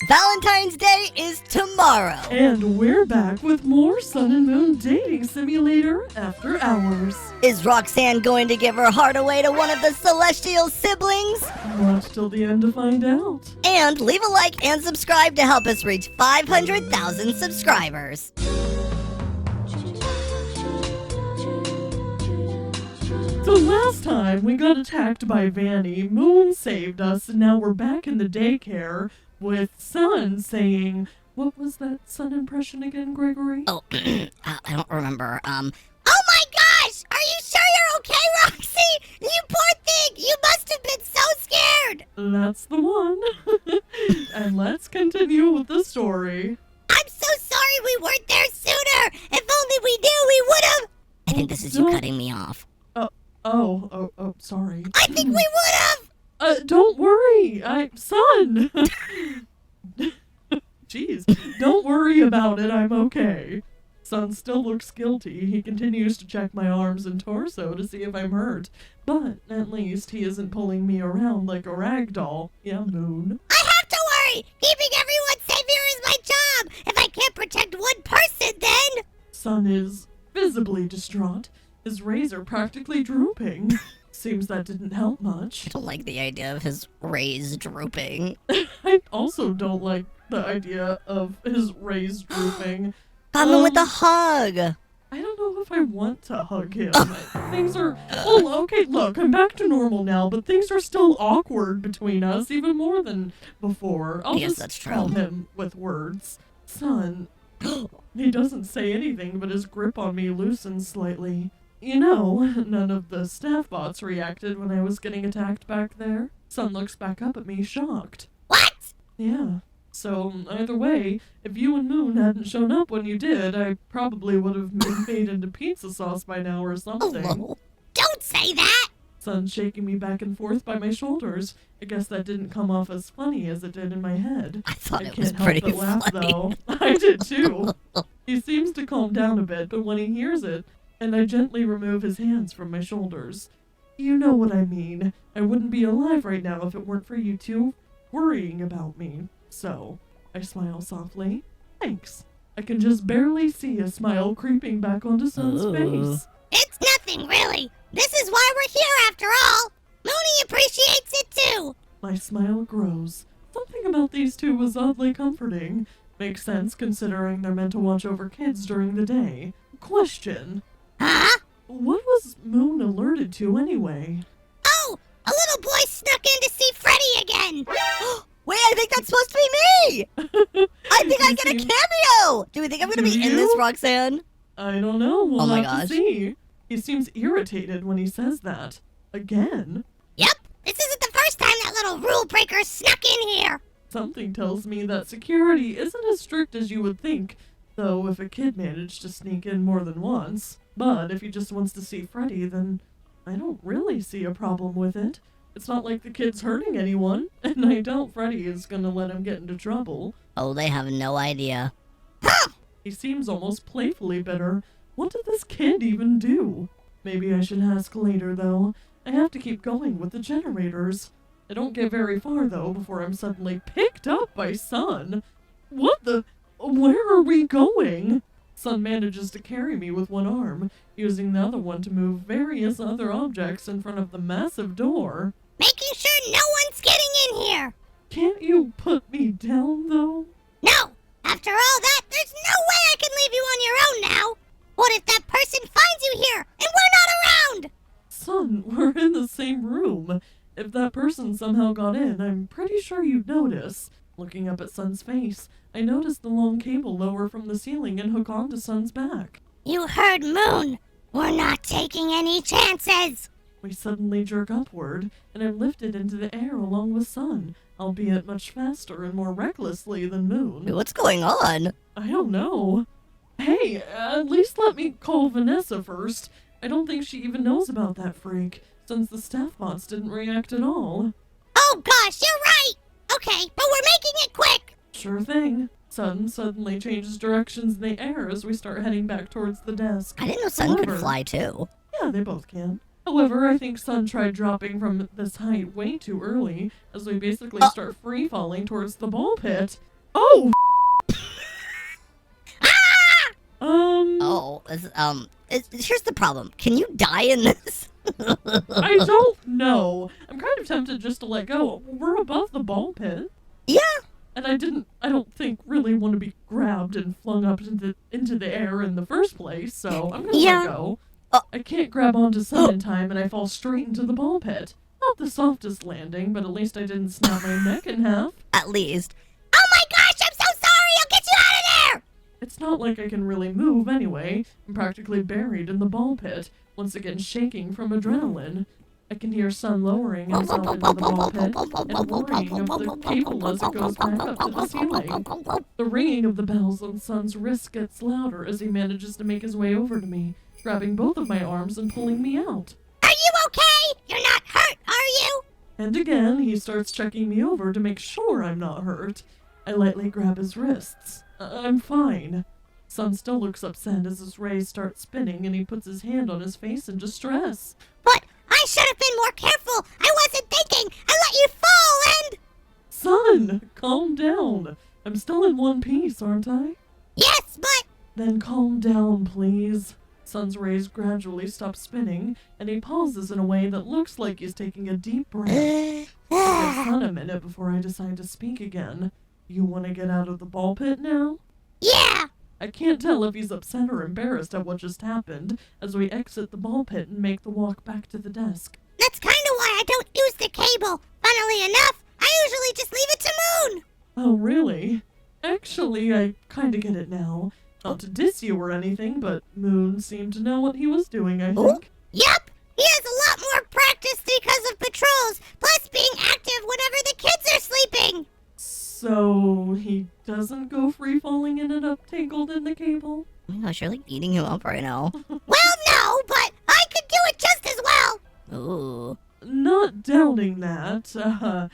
Valentine's Day is tomorrow. And we're back with more Sun and Moon Dating Simulator After Hours. Is Roxanne going to give her heart away to one of the celestial siblings? Watch till the end to find out. And leave a like and subscribe to help us reach 500,000 subscribers. So last time we got attacked by Vanny, Moon saved us, and now we're back in the daycare with Sun saying, what was that Sun impression again, Gregory? Oh, I don't remember. Oh my gosh! Are you sure you're okay, Roxy? You poor thing! You must have been so scared! That's the one. And let's continue with the story. I'm so sorry we weren't there sooner! If only we knew, we would've... I think this is you cutting me off. Oh, sorry. I think we would've! Don't worry, Son! Jeez, don't worry about it, I'm okay. Son still looks guilty. He continues to check my arms and torso to see if I'm hurt. But at least he isn't pulling me around like a rag doll. Yeah, Moon. I have to worry! Keeping everyone safe here is my job! If I can't protect one person, then... Son is visibly distraught. His razor practically drooping. Seems that didn't help much. I don't like the idea of his rays drooping. I also don't like the idea of his rays drooping. Come with a hug! I don't know if I want to hug him. Things are... Oh, okay, look, I'm back to normal now, but things are still awkward between us, even more than before. I'll Yes, just that's true. call him with words. Son. He doesn't say anything, but his grip on me loosens slightly. You know, none of the staff bots reacted when I was getting attacked back there. Son looks back up at me, shocked. What? Yeah. So, either way, if you and Moon hadn't shown up when you did, I probably would have been made into pizza sauce by now or something. Oh, don't say that! Son's shaking me back and forth by my shoulders. I guess that didn't come off as funny as it did in my head. I thought I it was can't pretty help but laugh, funny. though. I did too. He seems to calm down a bit, but when he hears it, and I gently remove his hands from my shoulders. You know what I mean. I wouldn't be alive right now if it weren't for you two worrying about me. So, I smile softly. Thanks. I can just barely see a smile creeping back onto Son's face. It's nothing, really. This is why we're here, after all. Mooney appreciates it, too. My smile grows. Something about these two was oddly comforting. Makes sense considering they're meant to watch over kids during the day. Question. Huh? What was Moon alerted to anyway? Oh, a little boy snuck in to see Freddy again. Wait, I think that's supposed to be me. I think I get a cameo. Do we think I'm going to be in this, Roxanne? I don't know. We'll Oh my have to gosh. see. He seems irritated when he says that. Again? Yep. This isn't the first time that little rule breaker snuck in here. Something tells me that security isn't as strict as you would think, though if a kid managed to sneak in more than once. But if he just wants to see Freddy, then I don't really see a problem with it. It's not like the kid's hurting anyone, and I doubt Freddy is gonna let him get into trouble. Oh, they have no idea. He seems almost playfully bitter. What did this kid even do? Maybe I should ask later, though. I have to keep going with the generators. I don't get very far, though, before I'm suddenly picked up by Sun. What the... Where are we going? Sun manages to carry me with one arm, using the other one to move various other objects in front of the massive door. Making sure no one's getting in here. Can't you put me down, though? No. After all that, there's no way I can leave you on your own now. What if that person finds you here and we're not around? Sun, we're in the same room. If that person somehow got in, I'm pretty sure you'd notice. Looking up at Sun's face, I noticed the long cable lower from the ceiling and hook onto Sun's back. You heard Moon. We're not taking any chances. We suddenly jerk upward, and I'm lifted into the air along with Sun, albeit much faster and more recklessly than Moon. What's going on? I don't know. Hey, at least let me call Vanessa first. I don't think she even knows about that freak, since the staff bots didn't react at all. Oh gosh, you're right. Okay, but we're making it quick. Sure thing. Sun suddenly changes directions in the air as we start heading back towards the desk. I didn't know Sun could However- fly too. Yeah, they both can. However, I think Sun tried dropping from this height way too early, as we basically start free falling towards the ball pit. Oh! Oh, here's the problem. Can you die in this? I don't know. I'm kind of tempted just to let go. We're above the ball pit. Yeah. And I don't think, really want to be grabbed and flung up into the air in the first place, so I'm gonna let go. I can't grab onto Sun in time, and I fall straight into the ball pit. Not the softest landing, but at least I didn't snap my neck in half. At least. Oh my gosh, I'm so sorry! I'll get you out of there! It's not like I can really move anyway. I'm practically buried in the ball pit, once again shaking from adrenaline. I can hear Sun lowering himself into the ball pit and worrying of the cable as it goes back up to the ceiling. The ringing of the bells on Sun's wrist gets louder as he manages to make his way over to me, grabbing both of my arms and pulling me out. Are you okay? You're not hurt, are you? And again, he starts checking me over to make sure I'm not hurt. I lightly grab his wrists. I'm fine. Sun still looks upset as his rays start spinning and he puts his hand on his face in distress. But I should have been more careful. I wasn't thinking. I let you fall and... Sun, calm down. I'm still in one piece, aren't I? Yes, but... Then calm down, please. Sun's rays gradually stop spinning, and he pauses in a way that looks like he's taking a deep breath. I give Sun a minute before I decide to speak again. You want to get out of the ball pit now? Yeah! I can't tell if he's upset or embarrassed at what just happened as we exit the ball pit and make the walk back to the desk. That's kind of why I don't use the cable. Funnily enough, I usually just leave it to Moon. Oh, really? Actually, I kind of get it now. Not to diss you or anything, but Moon seemed to know what he was doing, I think. Yep, he has a lot more practice because of patrols, plus being active whenever the kids are sleeping. So, he doesn't go free-falling in and up tangled in the cable? Oh my gosh, you're like eating him up right now. Well, no, but I could do it just as well. Ooh. Not doubting that.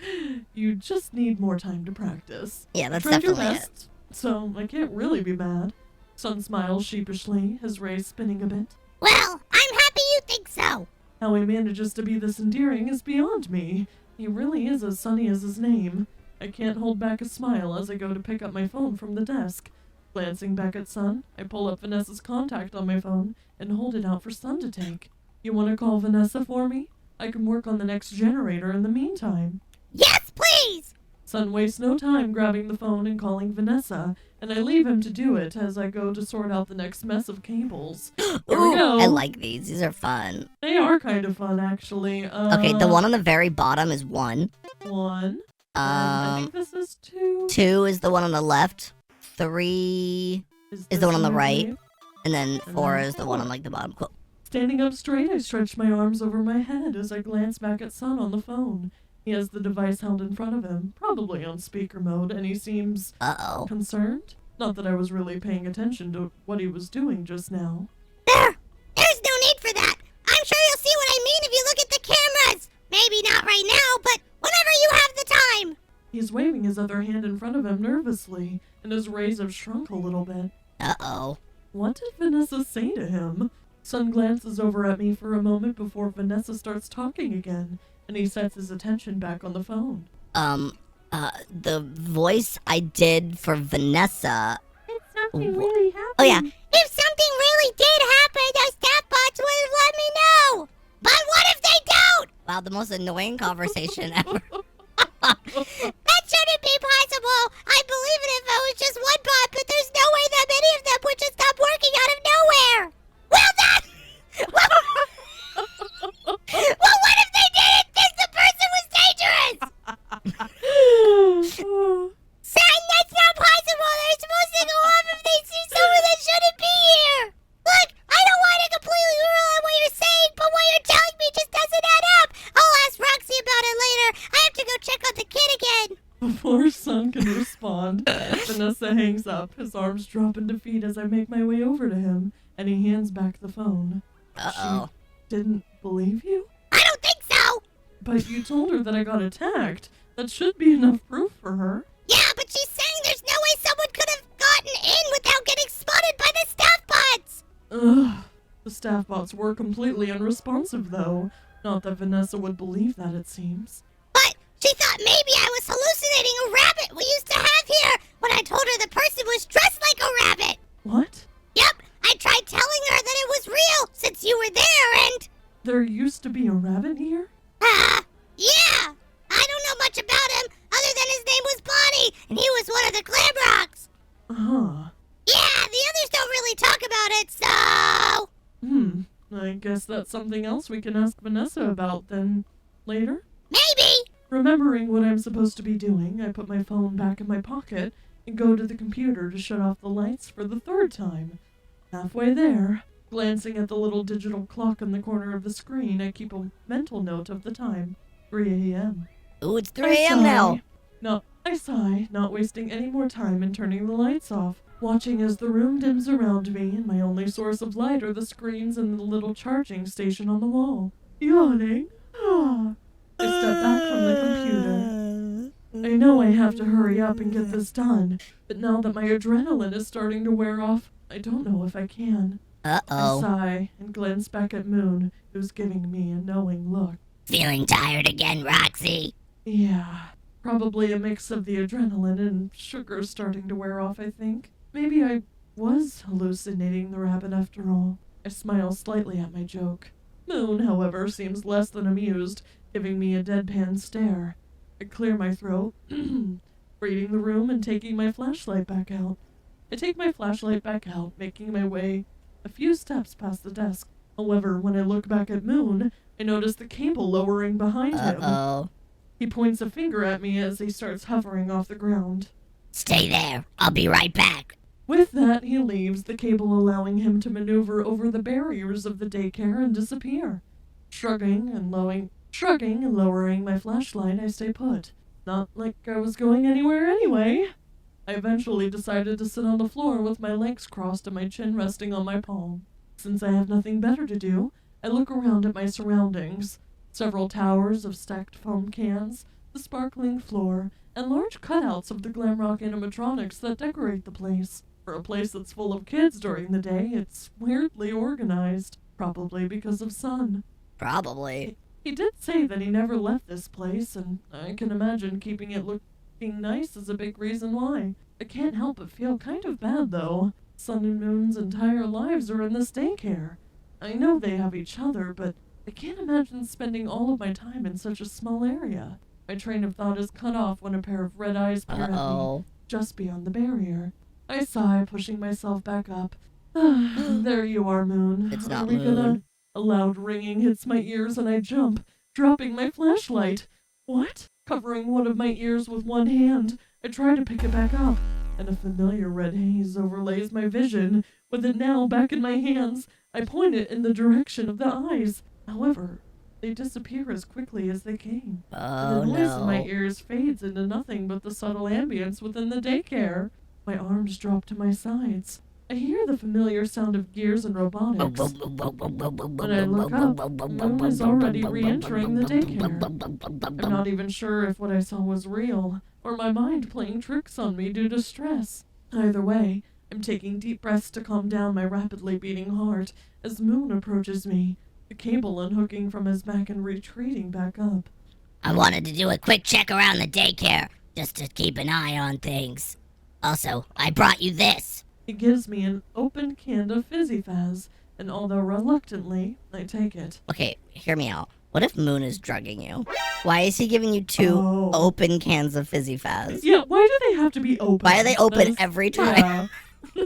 You just need more time to practice. Yeah, that's Tried your definitely best, so I can't really be mad. Sun smiles sheepishly, his rays spinning a bit. Well, I'm happy you think so. How he manages to be this endearing is beyond me. He really is as sunny as his name. I can't hold back a smile as I go to pick up my phone from the desk. Glancing back at Sun, I pull up Vanessa's contact on my phone and hold it out for Sun to take. You want to call Vanessa for me? I can work on the next generator in the meantime. Yes, please! Sun wastes no time grabbing the phone and calling Vanessa, and I leave him to do it as I go to sort out the next mess of cables. Here we go. I like these. These are fun. They are kind of fun, actually. Okay, the one on the very bottom is 1. 1. I think this is 2. 2 is the one on the left. 3 is the one on the right. And then 4 is the one on like the bottom. Cool. Standing up straight, I stretch my arms over my head as I glance back at Sun on the phone. He has the device held in front of him, probably on speaker mode, and he seems concerned. Not that I was really paying attention to what he was doing just now. There's no need for that. I'm sure you'll see what I mean if you look at the cameras. Maybe not right now, but whenever you have the time. He's waving his other hand in front of him nervously, and his rays have shrunk a little bit. What did Vanessa say to him? Sun glances over at me for a moment before Vanessa starts talking again, and he sets his attention back on the phone. The voice I did for Vanessa. If something really happened. Oh yeah. If something really did happen, those staff bots would have let me know. But what if they don't? Wow, the most annoying conversation ever. That shouldn't be possible. I believe it if it was just one bot, but there's no way that many of them would just stop working out of nowhere. Well, well, what if they didn't think the person was dangerous? Son, that's not possible. They're supposed to go off if they see someone that shouldn't be here. Look, I don't want to completely rule out what you're saying, but what you're telling me just doesn't add up. I'll ask Roxy about it later. I have to go check on the kid again. Before Sun can respond, Vanessa hangs up. His arms drop in defeat as I make my way over to him, and he hands back the phone. Uh-oh. She didn't believe you? I don't think so. But you told her that I got attacked. That should be enough proof for her. Yeah, but she's saying there's no way someone could have gotten in without getting spotted by the staff bots. Ugh. The staff bots were completely unresponsive, though. Not that Vanessa would believe that, it seems. But she thought maybe I was hallucinating a rabbit we used to have here when I I guess that's something else we can ask Vanessa about then later. Maybe! Remembering what I'm supposed to be doing, I put my phone back in my pocket and go to the computer to shut off the lights for the third time. Halfway there, glancing at the little digital clock in the corner of the screen, I keep a mental note of the time. 3 a.m. Ooh, it's 3 a.m. now. I sigh, not wasting any more time in turning the lights off, watching as the room dims around me and my only source of light are the screens and the little charging station on the wall. Yawning. I step back from the computer. I know I have to hurry up and get this done, but now that my adrenaline is starting to wear off, I don't know if I can. Uh-oh. I sigh and glance back at Moon, who's giving me a knowing look. Feeling tired again, Roxy? Yeah, probably a mix of the adrenaline and sugar starting to wear off, I think. Maybe I was hallucinating the rabbit after all. I smile slightly at my joke. Moon, however, seems less than amused, giving me a deadpan stare. I clear my throat, reading the room and taking my flashlight back out. I take my flashlight back out, making my way a few steps past the desk. However, when I look back at Moon, I notice the cable lowering behind him. Uh-oh. He points a finger at me as he starts hovering off the ground. Stay there. I'll be right back. With that, he leaves, the cable allowing him to maneuver over the barriers of the daycare and disappear. Shrugging and lowering my flashlight, I stay put. Not like I was going anywhere anyway. I eventually decided to sit on the floor with my legs crossed and my chin resting on my palm. Since I have nothing better to do, I look around at my surroundings. Several towers of stacked foam cans, the sparkling floor, and large cutouts of the glam rock animatronics that decorate the place. For a place that's full of kids during the day, it's weirdly organized. Probably because of Sun. Probably. He did say that he never left this place, and I can imagine keeping it looking nice is a big reason why. I can't help but feel kind of bad, though. Sun and Moon's entire lives are in this daycare. I know they have each other, but I can't imagine spending all of my time in such a small area. My train of thought is cut off when a pair of red eyes peer at me just beyond the barrier. I sigh, pushing myself back up. There you are, Moon. It's not Moon. A loud ringing hits my ears and I jump, dropping my flashlight. What? Covering one of my ears with one hand, I try to pick it back up, and a familiar red haze overlays my vision. With it now back in my hands, I point it in the direction of the eyes. However, they disappear as quickly as they came. Oh, the noise in my no. ears fades into nothing but the subtle ambience within the daycare. My arms drop to my sides. I hear the familiar sound of gears and robotics. When I look up, Moon is already re-entering the daycare. I'm not even sure if what I saw was real, or my mind playing tricks on me due to stress. Either way, I'm taking deep breaths to calm down my rapidly beating heart as Moon approaches me, the cable unhooking from his back and retreating back up. I wanted to do a quick check around the daycare, just to keep an eye on things. Also, I brought you this. He gives me an open can of Fizzy Faz, and although reluctantly, I take it. Okay, hear me out. What if Moon is drugging you? Why is he giving you two open cans of Fizzy Faz? Yeah, why do they have to be open? Why are they open every time? Yeah.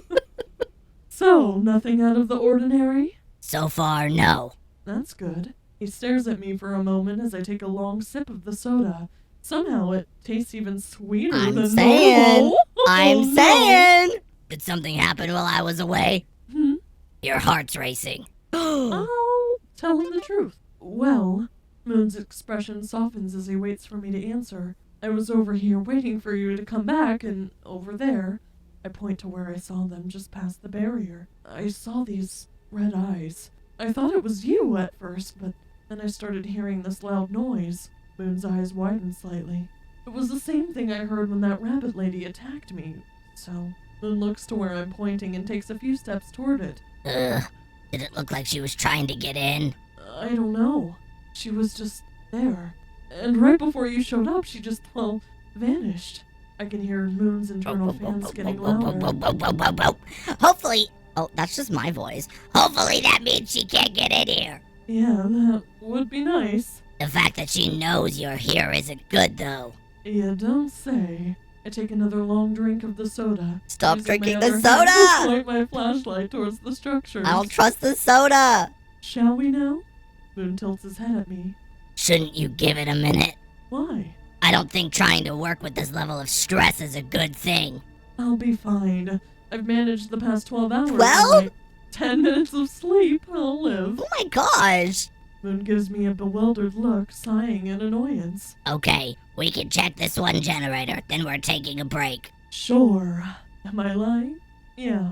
So, nothing out of the ordinary? So far, no. That's good. He stares at me for a moment as I take a long sip of the soda. Somehow it tastes even sweeter than normal. I'm No. saying! Did something happen while I was away? Hmm? Your heart's racing. Oh, tell him the truth. Well, Moon's expression softens as he waits for me to answer. I was over here waiting for you to come back, and over there, I point to where I saw them just past the barrier. I saw these red eyes. I thought it was you at first, but then I started hearing this loud noise. Moon's eyes widened slightly. It was the same thing I heard when that rabbit lady attacked me, so Moon looks to where I'm pointing and takes a few steps toward it. Ugh. Did it look like she was trying to get in? I don't know. She was just there. And right before you showed up, she just, vanished. I can hear Moon's internal fans getting louder. Hopefully... Oh, that's just my voice. Hopefully that means she can't get in here. Yeah, that would be nice. The fact that she knows you're here isn't good, though. You don't say. I take another long drink of the soda. Stop using drinking my the other hand to soda! point my flashlight towards the structures. I don't trust the soda. Shall we now? Moon tilts his head at me. Shouldn't you give it a minute? Why? I don't think trying to work with this level of stress is a good thing. I'll be fine. I've managed the past 12 hours. 12? 10 minutes of sleep. I'll live. Oh my gosh! Moon gives me a bewildered look, sighing in annoyance. Okay, we can check this one generator, then we're taking a break. Sure. Am I lying? Yeah.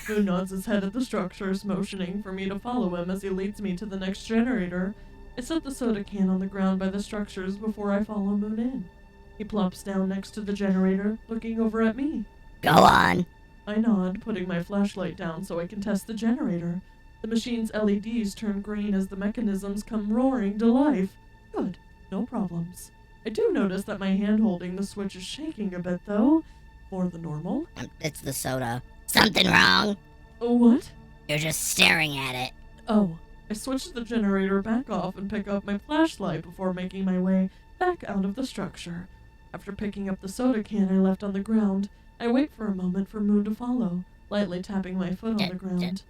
Moon nods his head at the structures, motioning for me to follow him as he leads me to the next generator. I set the soda can on the ground by the structures before I follow Moon in. He plops down next to the generator, looking over at me. Go on. I nod, putting my flashlight down so I can test the generator. The machine's LEDs turn green as the mechanisms come roaring to life. Good. No problems. I do notice that my hand holding the switch is shaking a bit, though. More than normal. It's the soda. Something wrong? Oh, what? You're just staring at it. Oh. I switch the generator back off and pick up my flashlight before making my way back out of the structure. After picking up the soda can I left on the ground, I wait for a moment for Moon to follow, lightly tapping my foot on the ground.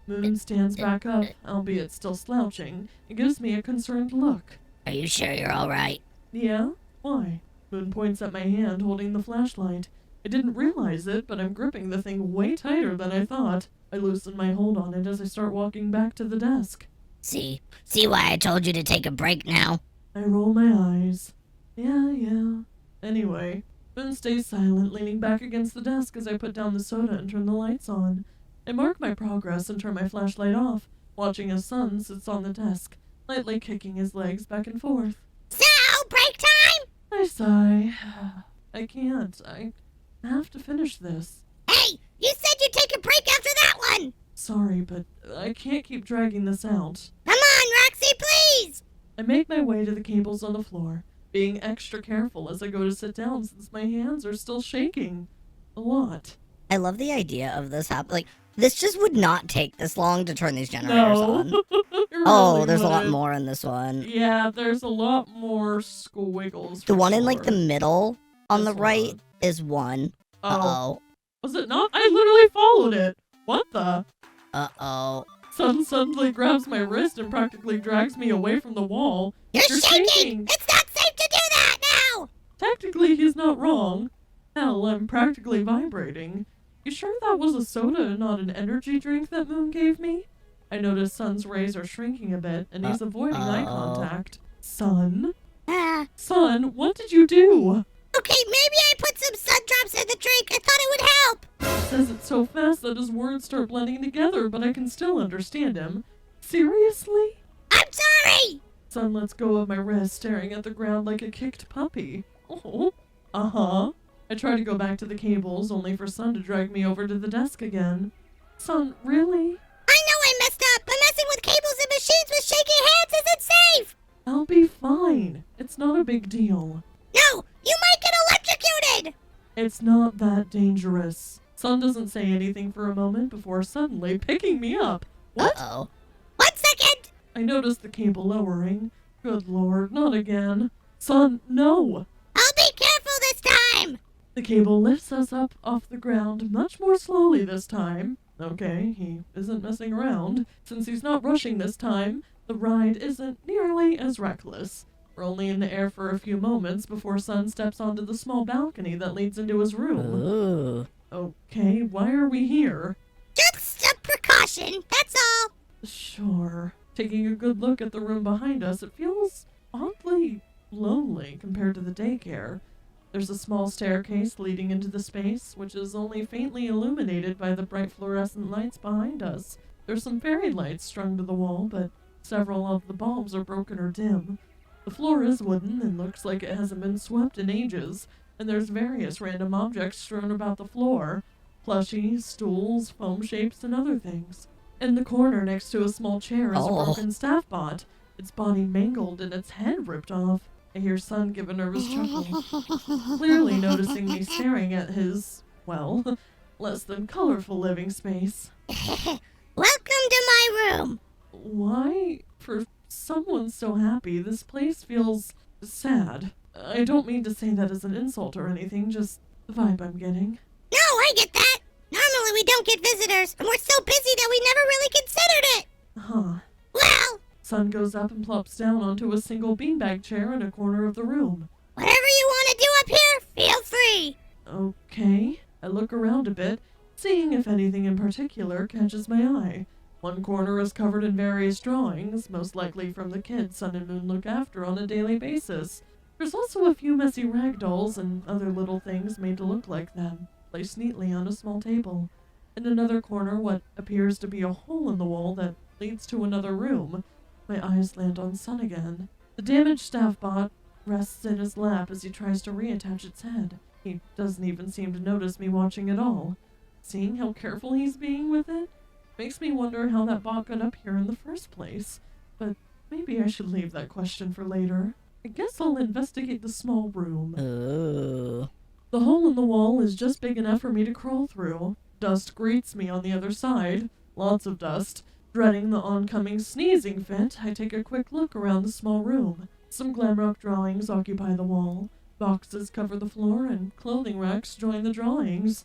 Moon stands back up, albeit still slouching, and gives me a concerned look. Are you sure you're alright? Yeah? Why? Moon points at my hand holding the flashlight. I didn't realize it, but I'm gripping the thing way tighter than I thought. I loosen my hold on it as I start walking back to the desk. See why I told you to take a break now? I roll my eyes. Yeah. Anyway, Moon stays silent, leaning back against the desk as I put down the soda and turn the lights on. I mark my progress and turn my flashlight off, watching his son sits on the desk, lightly kicking his legs back and forth. So, break time? I sigh. I can't. I have to finish this. Hey, you said you'd take a break after that one! Sorry, but I can't keep dragging this out. Come on, Roxy, please! I make my way to the cables on the floor, being extra careful as I go to sit down since my hands are still shaking. A lot. I love the idea of this happening. This just would not take this long to turn these generators on. Oh, there's a lot more in this one. Yeah, there's a lot more squiggles. The one in like the middle on This the right one. is one. Uh-oh. Was it not? I literally followed it. What the? Uh-oh. Son suddenly grabs my wrist and practically drags me away from the wall. You're shaking! shaking! It's not safe to do that now! Technically, he's not wrong. Hell, I'm practically vibrating. You sure that was a soda and not an energy drink that Moon gave me? I notice Son's rays are shrinking a bit, and he's avoiding eye contact. Son? Son, what did you do? Okay, maybe I put some sun drops in the drink. I thought it would help. He says it so fast that his words start blending together, but I can still understand him. Seriously? I'm sorry! Son lets go of my wrist, staring at the ground like a kicked puppy. Oh. Uh-huh. I try to go back to the cables, only for Son to drag me over to the desk again. Son, really? I know I messed up, but messing with cables and machines with shaky hands isn't safe! I'll be fine. It's not a big deal. No, you might get electrocuted! It's not that dangerous. Son doesn't say anything for a moment before suddenly picking me up. What? Uh-oh. 1 second! I notice the cable lowering. Good lord, not again. Son, no! I'll be careful this time! The cable lifts us up off the ground much more slowly this time. Okay, he isn't messing around. Since he's not rushing this time, the ride isn't nearly as reckless. We're only in the air for a few moments before Son steps onto the small balcony that leads into his room. Ooh. Okay, why are we here? Just a precaution, that's all. Sure. Taking a good look at the room behind us, it feels oddly lonely compared to the daycare. There's a small staircase leading into the space, which is only faintly illuminated by the bright fluorescent lights behind us. There's some fairy lights strung to the wall, but several of the bulbs are broken or dim. The floor is wooden and looks like it hasn't been swept in ages, and there's various random objects strewn about the floor. Plushies, stools, foam shapes, and other things. In the corner next to a small chair is a broken staff bot, its body mangled and its head ripped off. I hear Son give a nervous chuckle, clearly noticing me staring at his, well, less than colorful living space. Welcome to my room. Why, for someone so happy, this place feels sad. I don't mean to say that as an insult or anything, just the vibe I'm getting. No, I get that. Normally we don't get visitors, and we're so busy that we never really considered it. Huh. Well, Sun goes up and plops down onto a single beanbag chair in a corner of the room. whatever you want to do up here, feel free. Okay. I look around a bit, seeing if anything in particular catches my eye. One corner is covered in various drawings, most likely from the kids Sun and Moon look after on a daily basis. There's also a few messy rag dolls and other little things made to look like them, placed neatly on a small table. In another corner, what appears to be a hole in the wall that leads to another room. My eyes land on Sun again. The damaged staff bot rests in his lap as he tries to reattach its head. He doesn't even seem to notice me watching at all. Seeing how careful he's being with it makes me wonder how that bot got up here in the first place. But maybe I should leave that question for later. I guess I'll investigate the small room. Ooh. The hole in the wall is just big enough for me to crawl through. Dust greets me on the other side. Lots of dust. Dreading the oncoming sneezing fit, I take a quick look around the small room. Some glam rock drawings occupy the wall. Boxes cover the floor, and clothing racks join the drawings.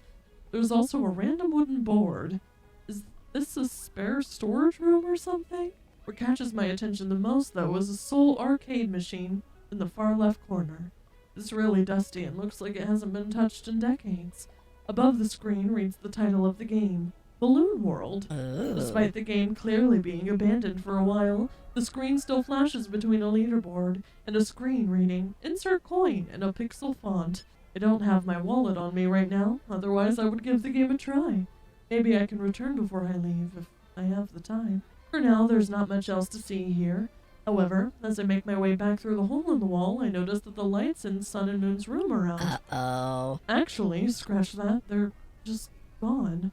There's also a random wooden board. Is this a spare storage room or something? What catches my attention the most, though, is a sole arcade machine in the far left corner. It's really dusty and looks like it hasn't been touched in decades. Above the screen reads the title of the game, Balloon World. Ooh. Despite the game clearly being abandoned for a while, the screen still flashes between a leaderboard and a screen reading, Insert Coin, in a pixel font. I don't have my wallet on me right now, otherwise I would give the game a try. Maybe I can return before I leave, if I have the time. For now, there's not much else to see here. However, as I make my way back through the hole in the wall, I notice that the lights in Sun and Moon's room are out. Uh-oh. Actually, scratch that, they're just gone.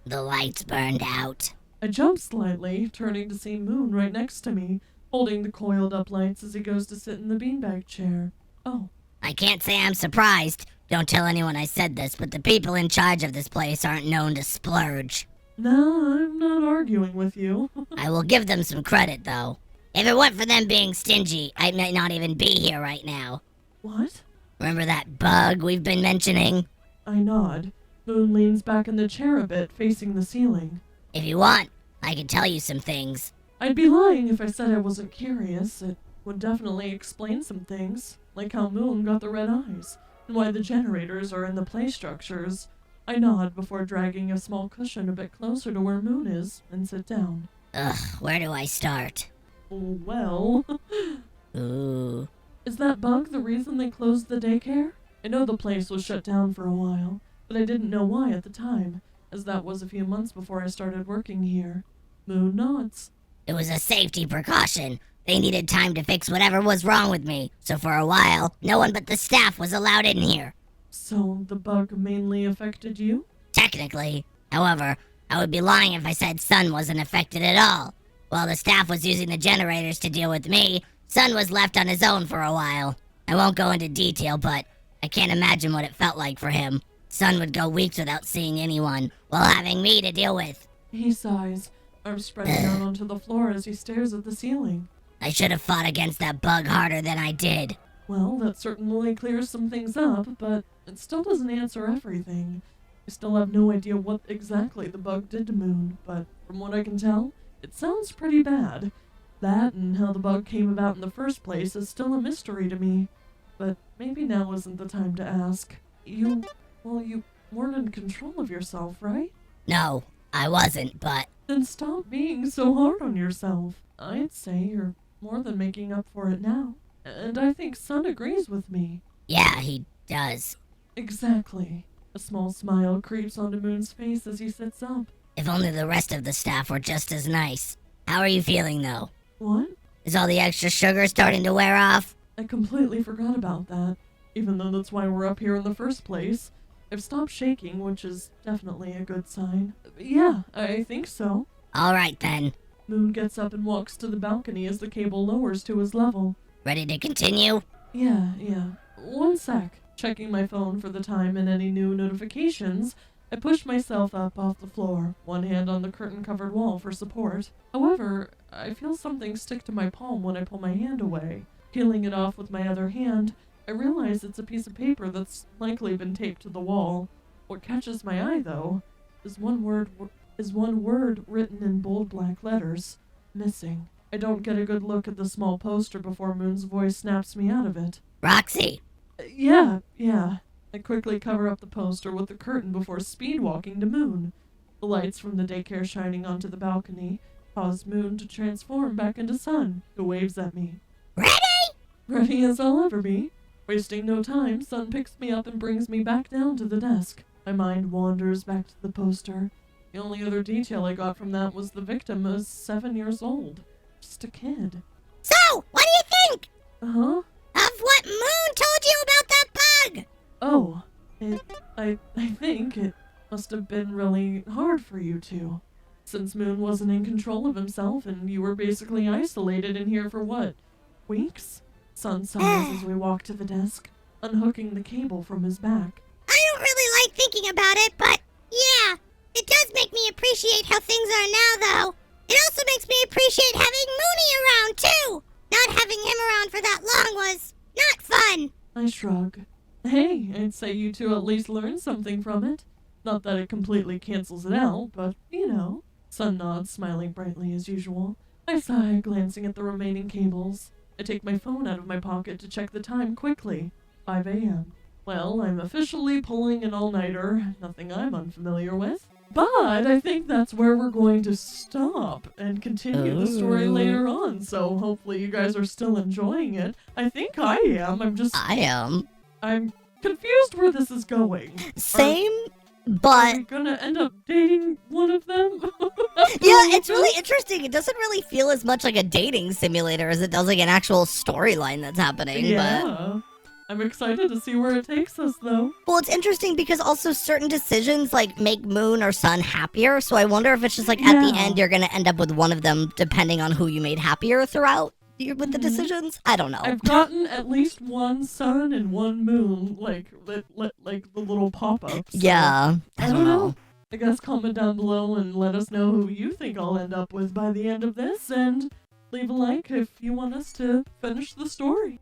The lights burned out. I jump slightly, turning to see Moon right next to me, holding the coiled up lights as he goes to sit in the beanbag chair. Oh. I can't say I'm surprised. Don't tell anyone I said this, but the people in charge of this place aren't known to splurge. No, I'm not arguing with you. I will give them some credit, though. If it weren't for them being stingy, I might not even be here right now. What? Remember that bug we've been mentioning? I nod. Moon leans back in the chair a bit, facing the ceiling. If you want, I can tell you some things. I'd be lying if I said I wasn't curious. It would definitely explain some things, like how Moon got the red eyes, and why the generators are in the play structures. I nod before dragging a small cushion a bit closer to where Moon is, and sit down. Ugh, where do I start? Well... Ooh. Is that bug the reason they closed the daycare? I know the place was shut down for a while, but I didn't know why at the time, as that was a few months before I started working here. Moon nods. It was a safety precaution. They needed time to fix whatever was wrong with me, so for a while, no one but the staff was allowed in here. So the bug mainly affected you? Technically. However, I would be lying if I said Sun wasn't affected at all. While the staff was using the generators to deal with me, Sun was left on his own for a while. I won't go into detail, but I can't imagine what it felt like for him. Sun would go weeks without seeing anyone, while having me to deal with. He sighs, arms spreading out onto the floor as he stares at the ceiling. I should have fought against that bug harder than I did. Well, that certainly clears some things up, but it still doesn't answer everything. I still have no idea what exactly the bug did to Moon, but from what I can tell, it sounds pretty bad. That and how the bug came about in the first place is still a mystery to me. But maybe now isn't the time to ask. You weren't in control of yourself, right? No, I wasn't, but... Then stop being so hard on yourself. I'd say you're more than making up for it now. And I think Sun agrees with me. Yeah, he does. Exactly. A small smile creeps onto Moon's face as he sits up. If only the rest of the staff were just as nice. How are you feeling, though? What? Is all the extra sugar starting to wear off? I completely forgot about that. Even though that's why we're up here in the first place. I've stopped shaking, which is definitely a good sign. Yeah, I think so. Alright then. Moon gets up and walks to the balcony as the cable lowers to his level. Ready to continue? Yeah. One sec. Checking my phone for the time and any new notifications, I push myself up off the floor, one hand on the curtain-covered wall for support. However, I feel something stick to my palm when I pull my hand away. Peeling it off with my other hand, I realize it's a piece of paper that's likely been taped to the wall. What catches my eye, though, is one word written in bold black letters. missing. I don't get a good look at the small poster before Moon's voice snaps me out of it. Roxy. Yeah. I quickly cover up the poster with the curtain before speed walking to Moon. The lights from the daycare shining onto the balcony cause Moon to transform back into Sun, who waves at me. Ready? Ready as I'll ever be. Wasting no time, Sun picks me up and brings me back down to the desk. My mind wanders back to the poster. The only other detail I got from that was the victim was 7 years old. Just a kid. So, what do you think? Uh-huh. Of what Moon told you about that bug? Oh, I think it must have been really hard for you two. Since Moon wasn't in control of himself and you were basically isolated in here for what? Weeks? Sun sighs as we walk to the desk, unhooking the cable from his back. I don't really like thinking about it, but yeah, it does make me appreciate how things are now, though. It also makes me appreciate having Mooney around, too. Not having him around for that long was not fun. I shrug. Hey, I'd say you two at least learned something from it. Not that it completely cancels it out, but, you know. Sun nods, smiling brightly as usual. I sigh, glancing at the remaining cables. I take my phone out of my pocket to check the time quickly. 5 a.m. Well, I'm officially pulling an all-nighter, nothing I'm unfamiliar with. But I think that's where we're going to stop and continue the story later on, so hopefully you guys are still enjoying it. I think I am. I am. I'm confused where this is going. Same, Are but... we gonna end up dating one of them? Yeah, it's really interesting. It doesn't really feel as much like a dating simulator as it does like an actual storyline that's happening. Yeah. I'm excited to see where it takes us, though. Well, it's interesting because also certain decisions like make Moon or Sun happier. So I wonder if it's just like at the end you're gonna end up with one of them depending on who you made happier throughout with the decisions. I don't know. I've gotten at least one Sun and one Moon, like the little pop-ups. So Yeah, I don't know. I guess comment down below and let us know who you think I'll end up with by the end of this, and leave a like if you want us to finish the story.